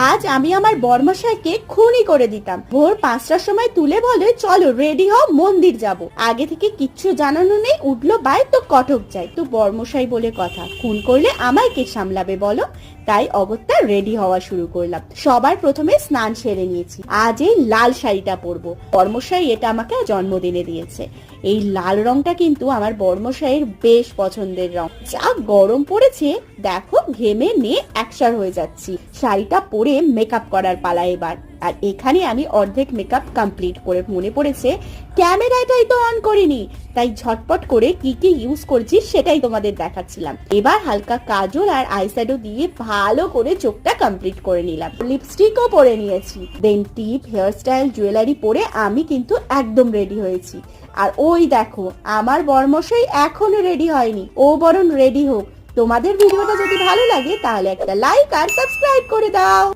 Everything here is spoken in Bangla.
আজ আমি আমার বর্মশাইকে খুনই করে দিতাম। ভোর 5টার সময় তুলে বলে, চলো রেডি হও, মন্দির যাব। আগে থেকে কিচ্ছু জানানো নেই, উঠলো বাই তো কটক যাই। তো বর্মশাই বলে কথা, খুন করলে আমায় কে সামলাবে বলো? তাই অগত্যা রেডি হওয়া শুরু করলাম। সবার প্রথমে স্নান সেরে নিয়েছি। আজ এই লাল শাড়িটা পরবো। বর্মশাই এটা আমাকে জন্মদিনে দিয়েছে। এই লাল রংটা কিন্তু আমার বর্মশাইয়ের বেশ পছন্দের রং। যা গরম পড়েছে দেখো, ঘেমে নিয়ে একসার হয়ে যাচ্ছি। শাড়িটা পরে মেকআপ করার পালা এবার। আর এখানে আমি অর্ধেক মেকআপ কমপ্লিট করে মনে পড়েছে ক্যামেরাটাই তো অন করিনি, তাই ঝটপট করে কি কি ইউজ করছি সেটাই তোমাদের দেখাচ্ছিলাম। এবার হালকা কাজল আর আইশ্যাডো দিয়ে ভালো করে চোখটা কমপ্লিট করে নিলাম। লিপস্টিকও পরে নিয়েছি। দেন টিপ, হেয়ার স্টাইল, জুয়েলারি পরে আমি কিন্তু একদম রেডি হয়েছি। আর ওই দেখো, আমার বর্মশাই এখনো রেডি হয়নি, ও বরং রেডি হোক। তোমাদের ভিডিওটা যদি ভালো লাগে তাহলে একটা লাইক আর সাবস্ক্রাইব করে দাও।